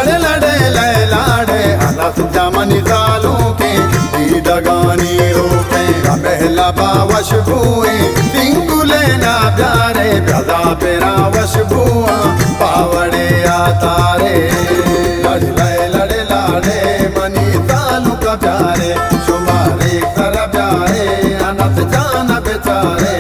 लड़े लड़े लय लाड़े अलस जमनी सालों के दीदगानी रोके महला बावश भुए सिंगुले ना प्यारे प्यादा पेरा वश भुआ पावड़े आतारे लड़े लय लड़े लाड़े मनी सालों का प्यारे शुमारे कर प्यारे अनस जान बेचारे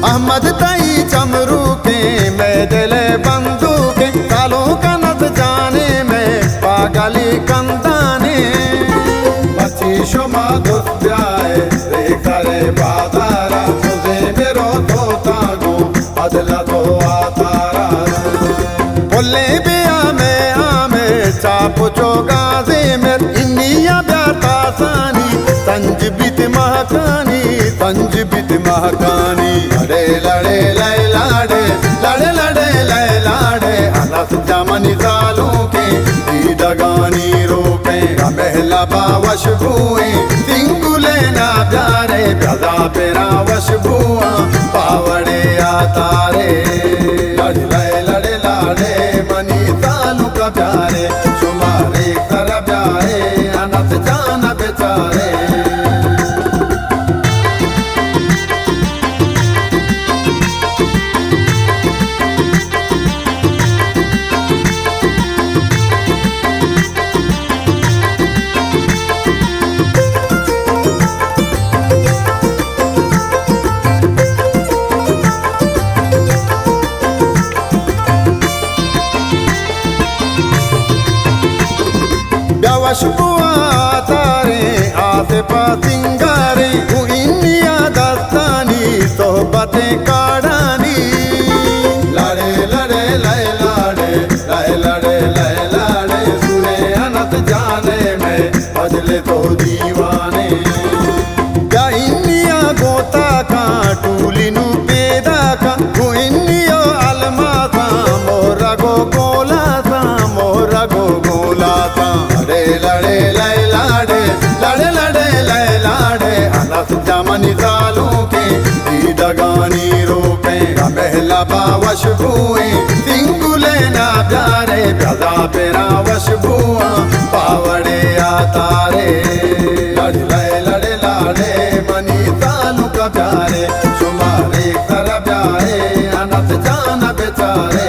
अहमद ताई चमरू के मैं दिले बंधु के कालों का नत जाने में पागली कंदाने बची शुमा दुस्त्याए रे करे बादारा तुझे मेरो तो तागो अदला तो आतारा बोले भी आमे चाप चौगाजे में इंडिया ब्याता सानी संजबित महकानी लड़े लड़े लय लाड़े लड़े लड़े लय लाड़े अलस जमनी सालों के दीदगानी रोके महला बावश भुए सिंगुले ना प्यारे प्यादा पेरा वश भुआ पावड़े आतारे लड़े लय लड़े लाड़े मनी सालों का प्यारे शुमारे कर प्यारे अनस जान बेचारे वश बुआ तारे आसे पासिंगारे इंडिया दस्तानी सोहबतें काढ़ानी लड़े लड़े लय लाड़े लय लड़े लय लाड़े सुने अनस जाने में बदले तो दीवाने क्या इंडिया गोता का टूलिनु पेदा का इंडिया अलमा था मोरा गो गोला था मोरा गो गोला था लड़े लय लाड़े लड़े लड़े लय लाड़े अलस जमनी सालों के दीदगानी रोके महला बावश भुए सिंगुले ना प्यारे प्यादा पेरा वश भुआ पावड़े आतारे लड़े लय लड़े लाड़े मनी सालों का प्यारे शुमारे कर प्यारे अनस जान बेचारे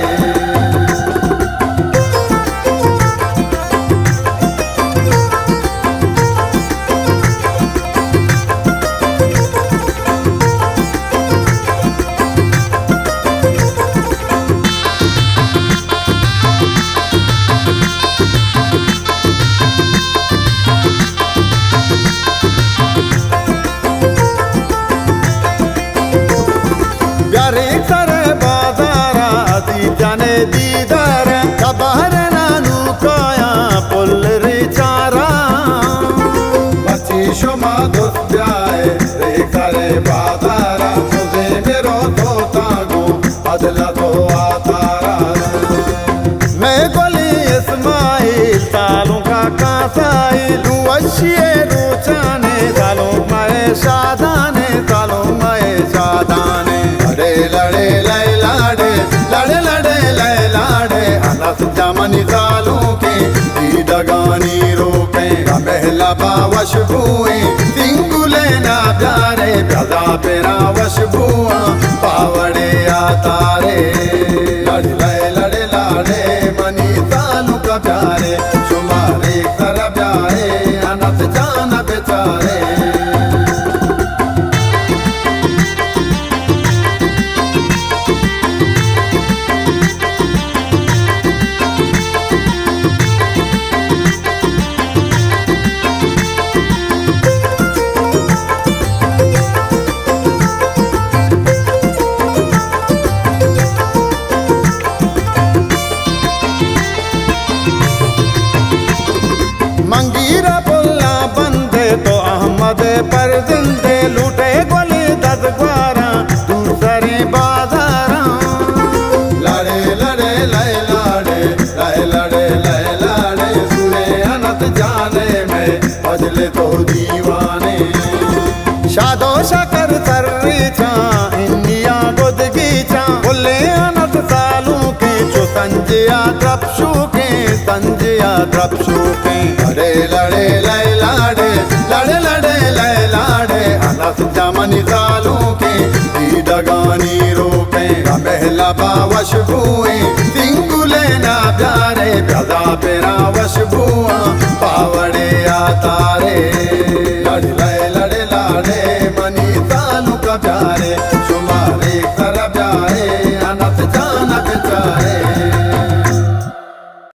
जाने दीदार कबार नानू काया पुल रे चारा बची शुमा दुस्त्याए रे करे बादारा तुझे मेरो तो तागो अदला तो आतारा मैं गोली इस्माइल सालों का कासाइल वशिए रूचाने सालों माए शादाने सालों माए शादाने लड़े लड़े लय लाड़े लड़े लड़े लय लाड़े अलस जमनी सालों के दीदगानी रोके महला बावश भुए सिंगुले ना प्यारे प्यादा पेरा वश भुआ पावड़े आतारे लड़े लय लड़े लाड़े मनी सालों का प्यारे शुमारे कर प्यारे अनस जान बेचारे मंगीरा बोला बंद मौके पर जिंदे लूटे गोली 10 12 दूसरे बाजारा लड़े लड़े लय लाड़े लय लड़े लय लाड़े सुने अनत जाने में बजले तो दीवाने शादो शकर सर्री चा इंडिया गुदगीचा बोले अनत सालू के जो संजया द्रपशु के लड़े लड़े लय लाड़े लड़े लड़े लय लाड़े अनस जमनी सालू के डगानी रोके महला बावश बुए सिंगुले ना प्यारे प्यादा पेरा वश बुआ पावड़े तारे लड़े लड़े लड़े मनी सालू का प्यारे